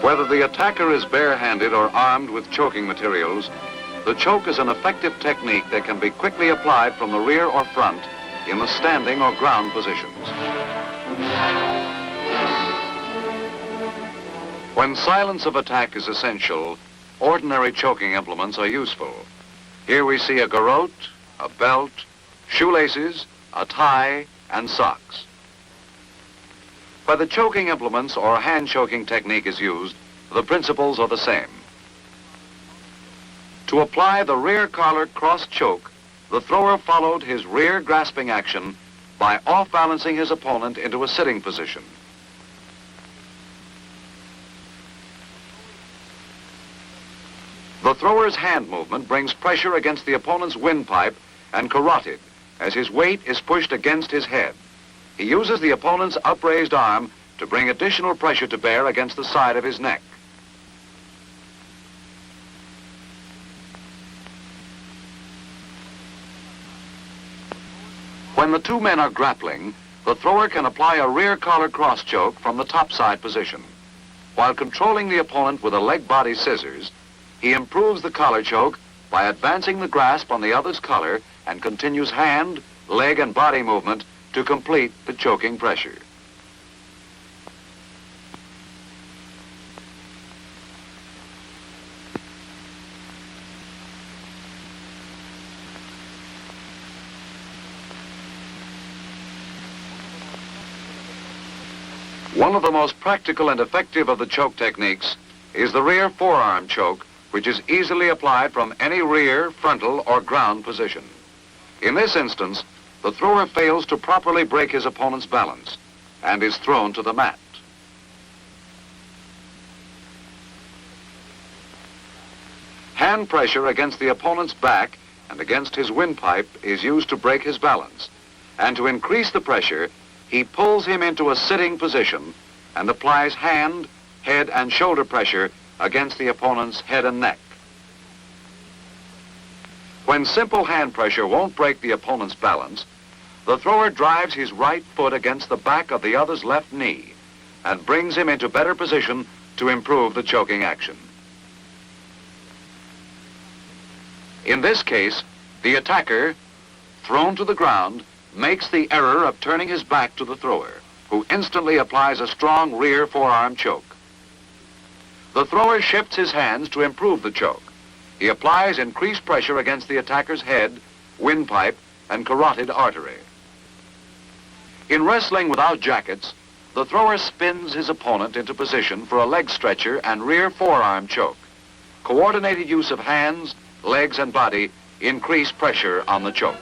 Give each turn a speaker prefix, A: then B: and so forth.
A: Whether the attacker is barehanded or armed with choking materials, the choke is an effective technique that can be quickly applied from the rear or front in the standing or ground positions. When silence of attack is essential, ordinary choking implements are useful. Here we see a garrote, a belt, shoelaces, a tie, and socks. Whether choking implements or hand choking technique is used, the principles are the same. To apply the rear collar cross choke, the thrower followed his rear grasping action by off-balancing his opponent into a sitting position. The thrower's hand movement brings pressure against the opponent's windpipe and carotid as his weight is pushed against his head. He uses the opponent's upraised arm to bring additional pressure to bear against the side of his neck. When the two men are grappling, the thrower can apply a rear collar cross choke from the topside position. While controlling the opponent with a leg body scissors, he improves the collar choke by advancing the grasp on the other's collar and continues hand, leg, and body movement to complete the choking pressure. One of the most practical and effective of the choke techniques is the rear forearm choke, which is easily applied from any rear, frontal, or ground position. In this instance, the thrower fails to properly break his opponent's balance and is thrown to the mat. Hand pressure against the opponent's back and against his windpipe is used to break his balance, and to increase the pressure, he pulls him into a sitting position and applies hand, head, and shoulder pressure against the opponent's head and neck. When simple hand pressure won't break the opponent's balance, the thrower drives his right foot against the back of the other's left knee and brings him into better position to improve the choking action. In this case, the attacker, thrown to the ground, makes the error of turning his back to the thrower, who instantly applies a strong rear forearm choke. The thrower shifts his hands to improve the choke. He applies increased pressure against the attacker's head, windpipe, and carotid artery. In wrestling without jackets, the thrower spins his opponent into position for a leg stretcher and rear forearm choke. Coordinated use of hands, legs, and body increase pressure on the choke.